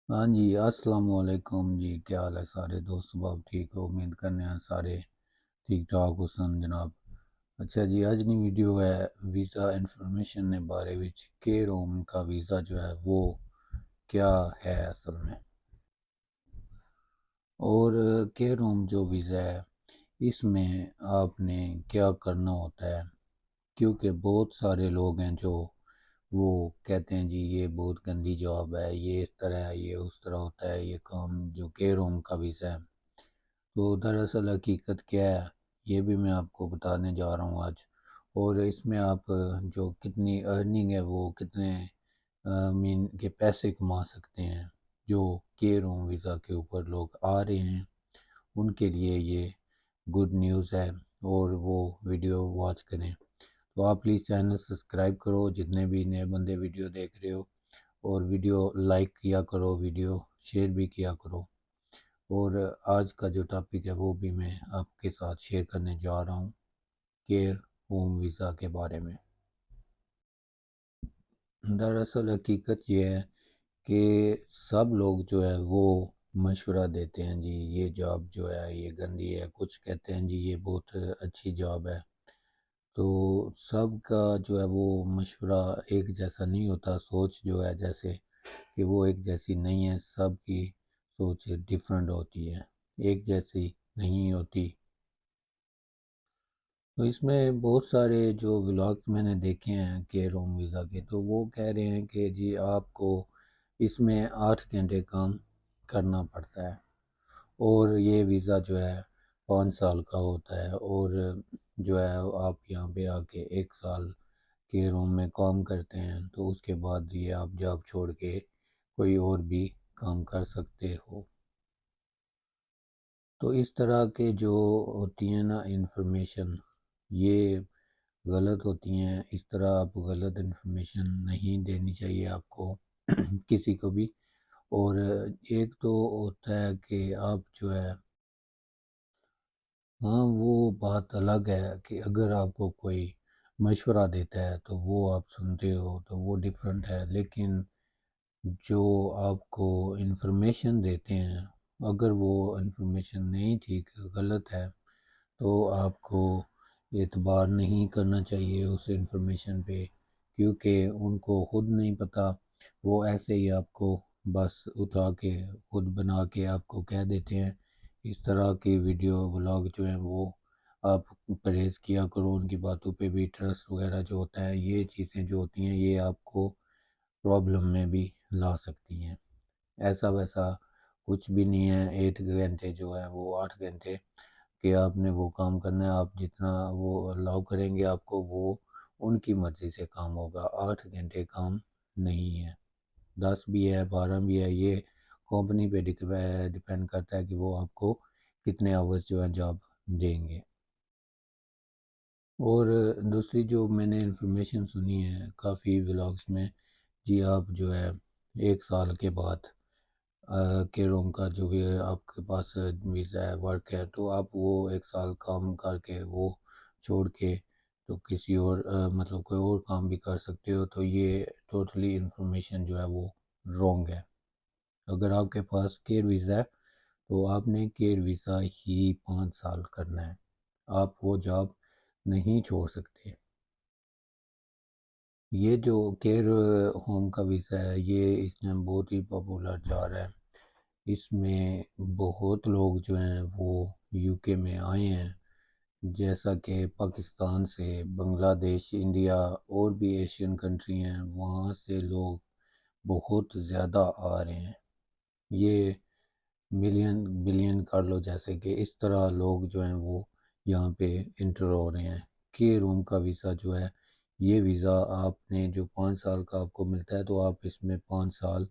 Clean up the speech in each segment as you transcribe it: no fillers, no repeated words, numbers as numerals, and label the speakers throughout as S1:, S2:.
S1: हाँ जी, अस्सलाम वालेकुम जी। क्या हाल है सारे दोस्त? सब ठीक हो? उम्मीद करने हैं सारे ठीक ठाक हो सन जनाब। अच्छा जी, अज नी वीडियो है वीज़ा इन्फॉर्मेशन ने बारे विच के रोम का वीज़ा जो है वो क्या है असल में। और के रोम जो वीज़ा है इसमें आपने क्या करना होता है, क्योंकि बहुत सारे लोग हैं जो वो कहते हैं जी ये बहुत गंदी जॉब है, ये इस तरह है, ये उस तरह होता है ये काम जो के रोम का वीज़ा है। तो दरअसल हकीकत क्या है ये भी मैं आपको बताने जा रहा हूँ आज। और इसमें आप जो कितनी अर्निंग है वो कितने मीन के पैसे कमा सकते हैं जो के रोम वीज़ा के ऊपर लोग आ रहे हैं उनके लिए ये गुड न्यूज़ है। और वो वीडियो वॉच करें। तो आप प्लीज़ चैनल सब्सक्राइब करो जितने भी नए बंदे वीडियो देख रहे हो, और वीडियो लाइक किया करो, वीडियो शेयर भी किया करो। और आज का जो टॉपिक है वो भी मैं आपके साथ शेयर करने जा रहा हूँ केयर होम वीज़ा के बारे में। दरअसल हकीकत ये है कि सब लोग जो है वो मशवरा देते हैं जी ये जॉब जो है ये गंदी है, कुछ कहते हैं जी ये बहुत अच्छी जॉब है। तो सबका जो है वो मशवरा एक जैसा नहीं होता, सोच जो है जैसे कि वो एक जैसी नहीं है, सबकी सोच डिफरेंट होती है, एक जैसी नहीं होती। तो इसमें बहुत सारे जो व्लॉग्स मैंने देखे हैं के रोम वीज़ा के, तो वो कह रहे हैं कि जी आपको इसमें 8 घंटे काम करना पड़ता है, और ये वीज़ा जो है 5 साल का होता है। और जो है आप यहाँ पे आके 1 साल के रूम में काम करते हैं तो उसके बाद ये आप जॉब छोड़ के कोई और भी काम कर सकते हो। तो इस तरह के जो होती हैं ना इंफॉर्मेशन, ये गलत होती हैं। इस तरह आप गलत इन्फॉर्मेशन नहीं देनी चाहिए आपको किसी को भी। और एक तो होता है कि आप जो है, हाँ वो बात अलग है कि अगर आपको कोई मशवरा देता है तो वो आप सुनते हो तो वो डिफरेंट है। लेकिन जो आपको इन्फॉर्मेशन देते हैं, अगर वो इन्फॉर्मेशन नहीं ठीक गलत है तो आपको एतबार नहीं करना चाहिए उस इन्फॉर्मेशन पे, क्योंकि उनको खुद नहीं पता। वो ऐसे ही आपको बस उठा के खुद बना के आपको कह देते हैं। इस तरह की वीडियो व्लॉग जो हैं वो आप परहेज़ किया करो, उनकी बातों पे भी ट्रस्ट वगैरह जो होता है, ये चीज़ें जो होती हैं ये आपको प्रॉब्लम में भी ला सकती हैं। ऐसा वैसा कुछ भी नहीं है, 8 घंटे जो है वो 8 घंटे कि आपने वो काम करना है, आप जितना वो अलाउ करेंगे आपको वो उनकी मर्ज़ी से काम होगा। 8 घंटे काम नहीं है, 10 भी है, 12 भी है, ये कंपनी पे डिपेंड करता है कि वो आपको कितने आवर्स जो है जॉब देंगे। और दूसरी जो मैंने इन्फॉर्मेशन सुनी है काफ़ी व्लॉग्स में, जी आप जो है 1 साल के बाद के रोम का जो भी आपके पास वीज़ा है, वर्क है, तो आप वो 1 साल काम करके वो छोड़ के तो किसी और मतलब कोई और काम भी कर सकते हो। तो ये टोटली इन्फॉर्मेशन जो है वो रॉन्ग है। अगर आपके पास केयर वीज़ा है तो आपने केयर वीज़ा ही 5 साल करना है, आप वो जॉब नहीं छोड़ सकते। ये जो केयर होम का वीज़ा है ये इस टाइम बहुत ही पॉपुलर जा रहा है। इसमें बहुत लोग जो हैं वो यूके में आए हैं, जैसा कि पाकिस्तान से, बांग्लादेश, इंडिया और भी एशियन कंट्री हैं, वहाँ से लोग बहुत ज़्यादा आ रहे हैं। ये मिलियन बिलियन कर लो, जैसे कि इस तरह लोग जो हैं वो यहाँ पे इंटर हो रहे हैं। के रूम का वीज़ा जो है ये वीज़ा आपने जो 5 साल का आपको मिलता है तो आप इसमें 5 साल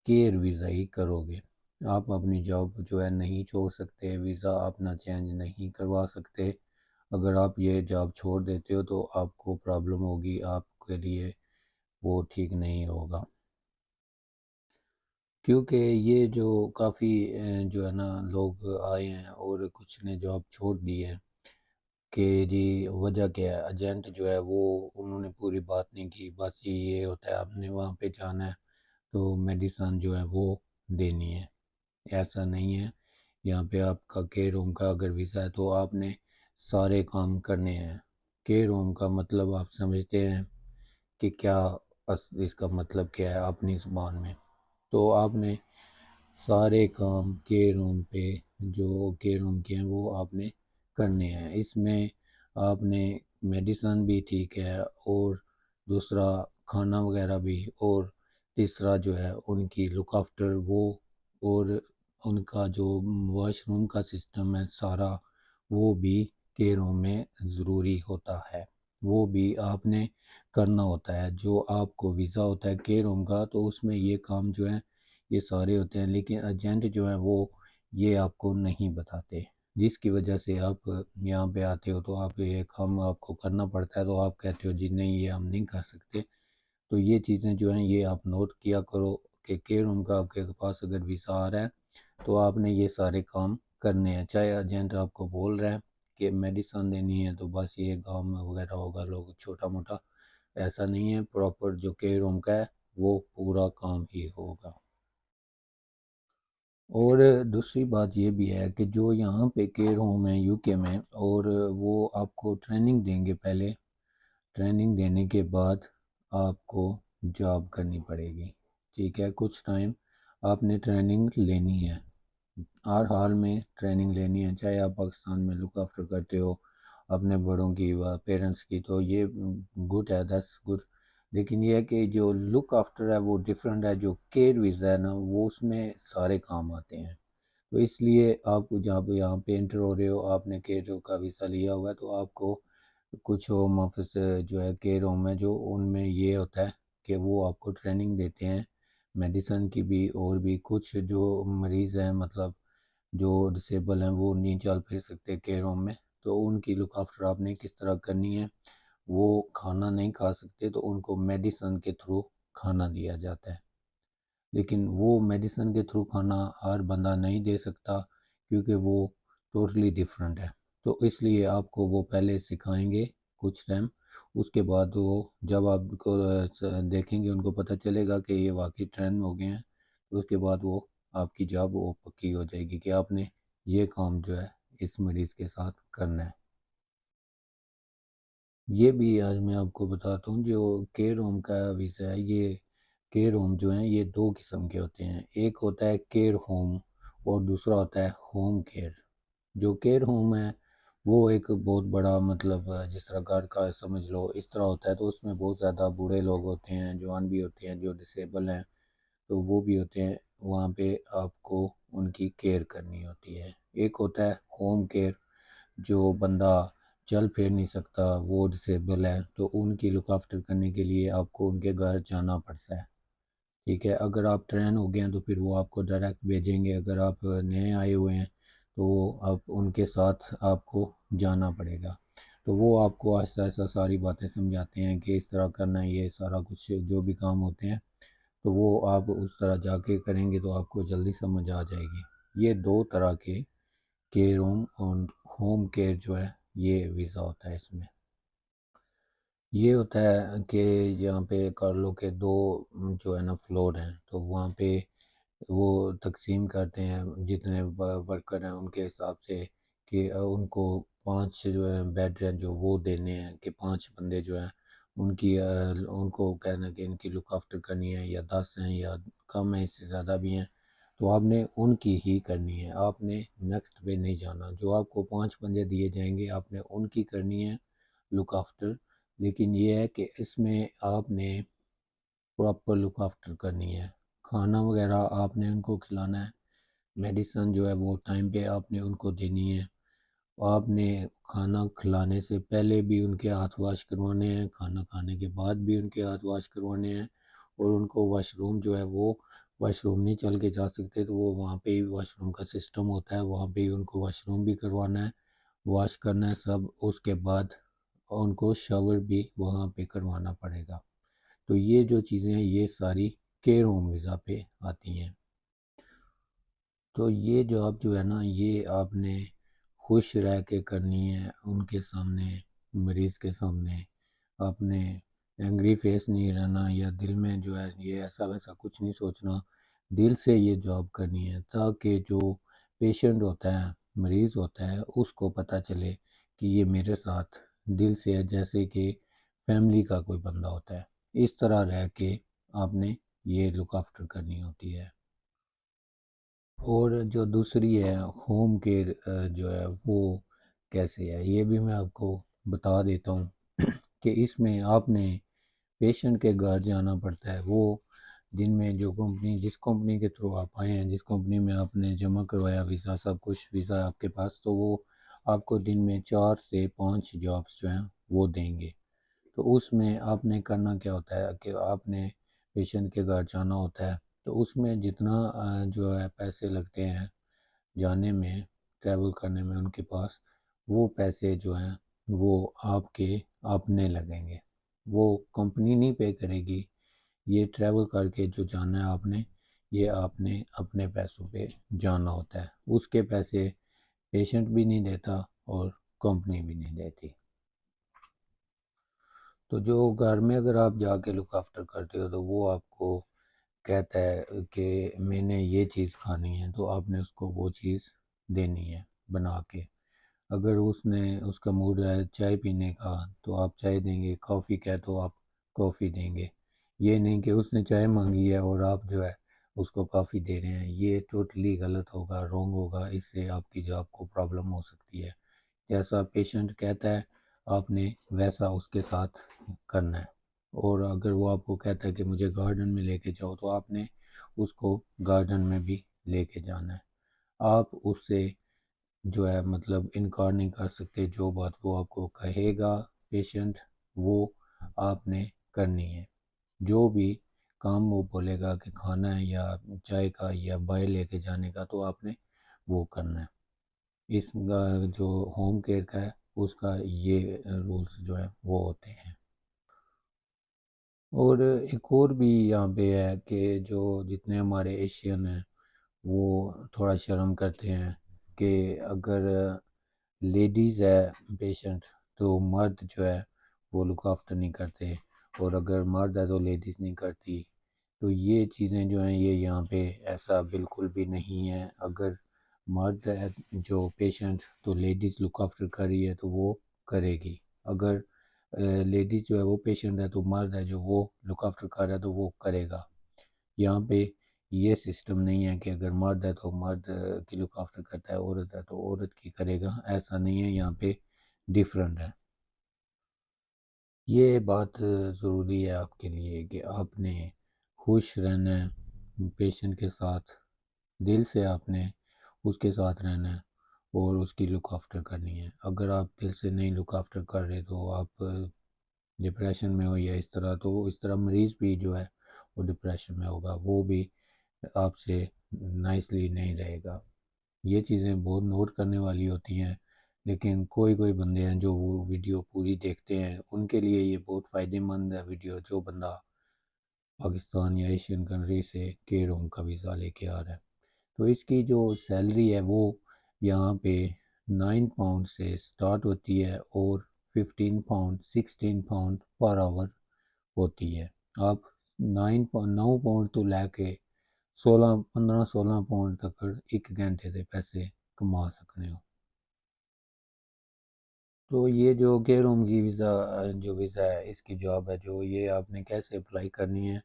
S1: केयर वीज़ा ही करोगे। आप अपनी जॉब जो है नहीं छोड़ सकते, वीज़ा अपना चेंज नहीं करवा सकते। अगर आप ये जॉब छोड़ देते हो तो आपको प्रॉब्लम होगी, आपके लिए वो ठीक नहीं होगा। क्योंकि ये जो काफ़ी जो है ना लोग आए हैं और कुछ ने जॉब छोड़ दी है कि जी वजह क्या है, एजेंट जो है वो उन्होंने पूरी बात नहीं की, बस ये होता है आपने वहाँ पे जाना है तो मेडिसन जो है वो देनी है। ऐसा नहीं है, यहाँ पे आपका केयर होम का अगर वीज़ा है तो आपने सारे काम करने हैं। केयर होम का मतलब आप समझते हैं कि क्या, इसका मतलब क्या है अपनी ज़ुबान में। तो आपने सारे काम केयर होम पे, जो केयर होम के हैं वो आपने करने हैं। इसमें आपने मेडिसन भी ठीक है, और दूसरा खाना वगैरह भी, और तीसरा जो है उनकी लुक आफ्टर वो, और उनका जो वॉशरूम का सिस्टम है सारा, वो भी केयर होम में ज़रूरी होता है। वो भी आपने करना होता है। जो आपको वीज़ा होता है केयर होम का, तो उसमें ये काम जो है ये सारे होते हैं, लेकिन एजेंट जो है वो ये आपको नहीं बताते, जिसकी वजह से आप यहाँ पे आते हो तो आप ये काम आपको करना पड़ता है, तो आप कहते हो जी नहीं ये हम नहीं कर सकते। तो ये चीज़ें जो हैं ये आप नोट किया करो कि केयर होम का आपके पास अगर वीज़ा आ रहा है तो आपने ये सारे काम करने हैं। चाहे एजेंट आपको बोल रहा है कि मेडिसिन देनी है तो बस ये काम वगैरह होगा, लोग छोटा मोटा, ऐसा नहीं है। प्रॉपर जो केयर होम का है वो पूरा काम ही होगा। और दूसरी बात ये भी है कि जो यहाँ पे केयर होम है यूके में, और वो आपको ट्रेनिंग देंगे पहले। ट्रेनिंग देने के बाद आपको जॉब करनी पड़ेगी। ठीक है, कुछ टाइम आपने ट्रेनिंग लेनी है, हर हाल में ट्रेनिंग लेनी है। चाहे आप पाकिस्तान में लुक आफ्टर करते हो अपने बड़ों की व पेरेंट्स की, तो ये गुड है, दैट्स गुड। लेकिन ये है कि जो लुक आफ्टर है वो डिफरेंट है। जो केयर वीज़ा है ना, वो उसमें सारे काम आते हैं। तो इसलिए आप जब यहाँ पे एंटर हो रहे हो, आपने केयर का वीज़ा लिया हुआ है, तो आपको कुछ होम ऑफिस जो है केयर होम है जो उनमें ये होता है कि वो आपको ट्रेनिंग देते हैं मेडिसन की भी, और भी कुछ जो मरीज़ हैं, मतलब जो डिसेबल हैं, वो नहीं चल फिर सकते केयर होम में, तो उनकी लुक आफ्टर आपने किस तरह करनी है। वो खाना नहीं खा सकते तो उनको मेडिसन के थ्रू खाना दिया जाता है, लेकिन वो मेडिसिन के थ्रू खाना हर बंदा नहीं दे सकता, क्योंकि वो टोटली डिफरेंट है। तो इसलिए आपको वो पहले सिखाएंगे कुछ टाइम, उसके बाद वो जब आपको देखेंगे, उनको पता चलेगा कि ये वाकई ट्रेंड हो गए हैं, तो उसके बाद वो आपकी जॉब वो पक्की हो जाएगी कि आपने ये काम जो है इस मरीज़ के साथ करना है। ये भी आज मैं आपको बताता हूँ, जो केयर होम का वीज़ा है, ये केयर होम जो हैं ये दो किस्म के होते हैं। एक होता है केयर होम, और दूसरा होता है होम केयर। जो केयर होम है वो एक बहुत बड़ा, मतलब जिस तरह घर का समझ लो इस तरह होता है, तो उसमें बहुत ज़्यादा बूढ़े लोग होते हैं, जवान भी होते हैं, जो डिसेबल हैं तो वो भी होते हैं। वहाँ पे आपको उनकी केयर करनी होती है। एक होता है होम केयर, जो बंदा चल फिर नहीं सकता, वो डिसेबल है, तो उनकी लुक आफ्टर करने के लिए आपको उनके घर जाना पड़ता है। ठीक है, अगर आप ट्रेन हो गए हैं तो फिर वो आपको डायरेक्ट भेजेंगे। अगर आप नए आए हुए हैं तो आप उनके साथ आपको जाना पड़ेगा। तो वो आपको ऐसा ऐसा सारी बातें समझाते हैं कि इस तरह करना है, ये सारा कुछ जो भी काम होते हैं, तो वो आप उस तरह जाके करेंगे तो आपको जल्दी समझ आ जाएगी। ये दो तरह के केयर होम और होम केयर जो है ये वीज़ा होता है इसमें। ये होता है कि यहाँ पे कर लो के दो जो है ना फ्लोर हैं, तो वहाँ पे वो तकसीम करते हैं जितने वर्कर हैं उनके हिसाब से, कि उनको पांच जो है बेड हैं जो वो देने हैं, कि पांच बंदे जो हैं उनकी उनको कहना कि इनकी लुक आफ्टर करनी है, या 10 हैं या कम है, इससे ज़्यादा भी हैं, तो आपने उनकी ही करनी है। आपने नेक्स्ट पे नहीं जाना। जो आपको पांच बंदे दिए जाएंगे आपने उनकी करनी है लुक आफ्टर। लेकिन ये है कि इसमें आपने प्रॉपर लुक आफ्टर करनी है। खाना वगैरह आपने उनको खिलाना है, मेडिसन जो है वो टाइम पे आपने उनको देनी है। आपने खाना खिलाने से पहले भी उनके हाथ वॉश करवाने हैं, खाना खाने के बाद भी उनके हाथ वॉश करवाने हैं, और उनको वॉशरूम जो है वो, वॉशरूम नहीं चल के जा सकते तो वो वहाँ पे ही वॉशरूम का सिस्टम होता है, वहाँ पे ही उनको वॉशरूम भी करवाना है, वॉश करना है सब। उसके बाद उनको शावर भी वहाँ पे करवाना पड़ेगा। तो ये जो चीज़ें हैं ये सारी केयर होम वीज़ा पे आती हैं। तो ये जॉब जो है ना ये आपने खुश रह के करनी है उनके सामने, मरीज़ के सामने। आपने एंग्री फेस नहीं रहना, या दिल में जो है ये ऐसा वैसा कुछ नहीं सोचना। दिल से ये जॉब करनी है, ताकि जो पेशेंट होता है, मरीज़ होता है, उसको पता चले कि ये मेरे साथ दिल से है, जैसे कि फैमिली का कोई बंदा होता है। इस तरह रह के आपने ये लुक आफ्टर करनी होती है। और जो दूसरी है होम केयर, जो है वो कैसे है, ये भी मैं आपको बता देता हूँ कि इसमें आपने पेशेंट के घर जाना पड़ता है। वो दिन में जो कंपनी, जिस कंपनी के थ्रू आप आए हैं, जिस कंपनी में आपने जमा करवाया वीज़ा, सब कुछ वीज़ा आपके पास, तो वो आपको दिन में 4 से 5 जॉब्स जो हैं वो देंगे। तो उसमें आपने करना क्या होता है कि आपने पेशेंट के घर जाना होता है। तो उसमें जितना जो है पैसे लगते हैं जाने में, ट्रैवल करने में उनके पास, वो पैसे जो हैं वो आपके अपने लगेंगे। वो कंपनी नहीं पे करेगी। ये ट्रैवल करके जो जाना है आपने, ये आपने अपने पैसों पे जाना होता है। उसके पैसे पेशेंट भी नहीं देता और कंपनी भी नहीं देती। तो जो घर में अगर आप जाके लुक आफ्टर करते हो, तो वो आपको कहता है कि मैंने ये चीज़ खानी है, तो आपने उसको वो चीज़ देनी है बना के। अगर उसने उसका मूड है चाय पीने का, तो आप चाय देंगे, कॉफ़ी का है तो आप कॉफ़ी देंगे। ये नहीं कि उसने चाय मांगी है और आप जो है उसको कॉफ़ी दे रहे हैं। ये टोटली गलत होगा, रॉन्ग होगा। इससे आपकी जॉब को प्रॉब्लम हो सकती है। जैसा पेशेंट कहता है आपने वैसा उसके साथ करना है। और अगर वो आपको कहता है कि मुझे गार्डन में लेके जाओ, तो आपने उसको गार्डन में भी लेके जाना है। आप उससे जो है मतलब इनकार नहीं कर सकते। जो बात वो आपको कहेगा पेशेंट, वो आपने करनी है। जो भी काम वो बोलेगा कि खाना है या चाय का या बाहर लेके जाने का, तो आपने वो करना है। इस जो होम केयर का है उसका ये रूल्स जो है वो होते हैं। और एक और भी यहाँ पे है कि जो जितने हमारे एशियन हैं वो थोड़ा शर्म करते हैं कि अगर लेडीज़ है पेशेंट, तो मर्द जो है वो लुक आफ्टर नहीं करते, और अगर मर्द है तो लेडीज़ नहीं करती। तो ये चीज़ें जो हैं ये यहाँ पे ऐसा बिल्कुल भी नहीं है। अगर मर्द है जो पेशेंट, तो लेडीज़ लुक आफ्टर कर रही है तो वो करेगी। अगर लेडीज़ जो है वो पेशेंट है, तो मर्द है जो वो लुक आफ्टर कर रहा है तो वो करेगा। यहाँ पे ये सिस्टम नहीं है कि अगर मर्द है तो मर्द की लुक आफ्टर करता है, औरत है तो औरत की करेगा। ऐसा नहीं है, यहाँ पे डिफरेंट है। ये बात ज़रूरी है आपके लिए कि आपने खुश रहना है पेशेंट के साथ। दिल से आपने उसके साथ रहना है और उसकी लुक आफ्टर करनी है। अगर आप दिल से नहीं लुक आफ्टर कर रहे, तो आप डिप्रेशन में हो या इस तरह, तो इस तरह मरीज़ भी जो है वो डिप्रेशन में होगा, वो भी आपसे नाइसली नहीं रहेगा। ये चीज़ें बहुत नोट करने वाली होती हैं। लेकिन कोई कोई बंदे हैं जो वो वीडियो पूरी देखते हैं, उनके लिए ये बहुत फ़ायदेमंद है वीडियो। जो बंदा पाकिस्तान या एशियन कंट्री से के रूम का वीज़ा लेके आ रहा है, तो इसकी जो सैलरी है वो यहाँ पे 9 पाउंड से स्टार्ट होती है और 15 पाउंड 16 पाउंड पर आवर होती है। आप 9 पाउंड तो लेके 16 15 16 पाउंड तक एक घंटे के पैसे कमा सकते हो। तो ये जो के रूम की वीज़ा, जो वीज़ा है, इसकी जॉब है जो, ये आपने कैसे अप्लाई करनी है,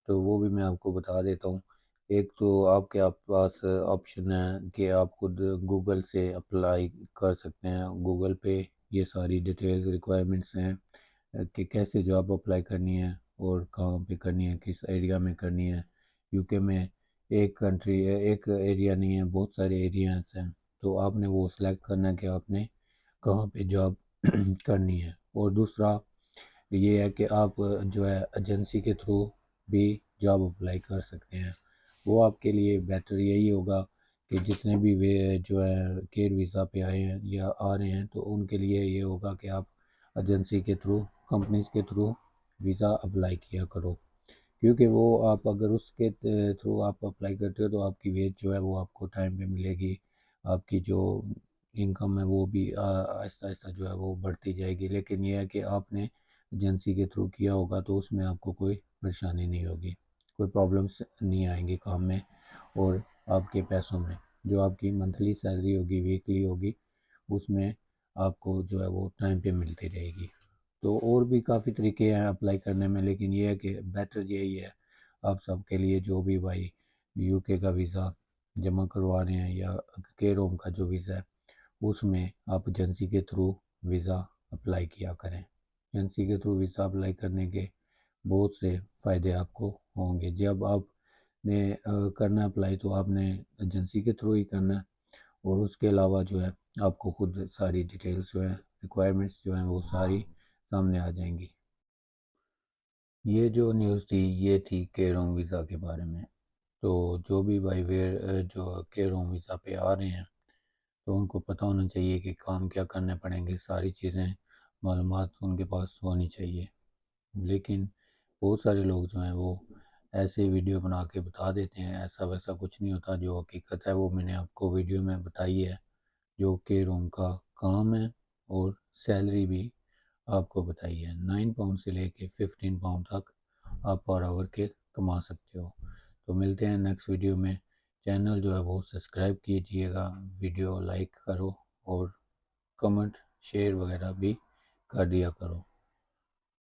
S1: तो वो भी मैं आपको बता देता हूँ। एक तो आपके आप पास ऑप्शन है कि आप खुद गूगल से अप्लाई कर सकते हैं। गूगल पे ये सारी डिटेल्स रिक्वायरमेंट्स हैं कि कैसे जॉब अप्लाई करनी है और कहाँ पे करनी है, किस एरिया में करनी है। यूके में एक कंट्री है, एक एरिया नहीं है, बहुत सारे एरियाज हैं। तो आपने वो सिलेक्ट करना है कि आपने कहाँ पे जॉब करनी है। और दूसरा ये है कि आप जो है एजेंसी के थ्रू भी जॉब अप्लाई कर सकते हैं। वो आपके लिए बेटर यही होगा कि जितने भी वे जो है केयर वीज़ा पे आए हैं या आ रहे हैं, तो उनके लिए ये होगा कि आप एजेंसी के थ्रू, कंपनीज के थ्रू वीज़ा अप्लाई किया करो। क्योंकि वो आप अगर उसके थ्रू आप अप्लाई करते हो, तो आपकी वेज जो है वो आपको टाइम पे मिलेगी। आपकी जो इनकम है वो भी आहिस्ता आहिस्ता जो है वो बढ़ती जाएगी। लेकिन यह है कि आपने एजेंसी के थ्रू किया होगा तो उसमें आपको कोई परेशानी नहीं होगी। कोई प्रॉब्लम्स नहीं आएंगी काम में और आपके पैसों में। जो आपकी मंथली सैलरी होगी, वीकली होगी, उसमें आपको जो है वो टाइम पे मिलती रहेगी। तो और भी काफ़ी तरीके हैं अप्लाई करने में, लेकिन ये है कि बेटर यही है आप सबके लिए, जो भी भाई यूके का वीज़ा जमा करवा रहे हैं या के रोम का जो वीज़ा है, उसमें आप एजेंसी के थ्रू वीज़ा अप्लाई किया करें। एजेंसी के थ्रू वीज़ा अप्लाई करने के बहुत से फ़ायदे आपको होंगे। जब आपने करना अप्लाई तो आपने एजेंसी के थ्रू ही करना है, और उसके अलावा जो है आपको खुद सारी डिटेल्स जो है, रिक्वायरमेंट्स जो हैं वो सारी सामने आ जाएंगी। ये जो न्यूज़ थी ये थी के रोम वीज़ा के बारे में। तो जो भी भाई जो के रोम वीज़ा पे आ रहे हैं तो उनको पता होना चाहिए कि काम क्या करने पड़ेंगे, सारी चीज़ें मालूमात उनके पास होनी चाहिए। लेकिन बहुत सारे लोग जो हैं वो ऐसे वीडियो बना के बता देते हैं, ऐसा वैसा कुछ नहीं होता। जो हकीकत है वो मैंने आपको वीडियो में बताई है, जो कि रूम का काम है, और सैलरी भी आपको बताई है। 9 पाउंड से लेके 15 पाउंड तक आप पर आवर के कमा सकते हो। तो मिलते हैं नेक्स्ट वीडियो में। चैनल जो है वो सब्सक्राइब कीजिएगा, वीडियो लाइक करो और कमेंट शेयर वगैरह भी कर दिया करो।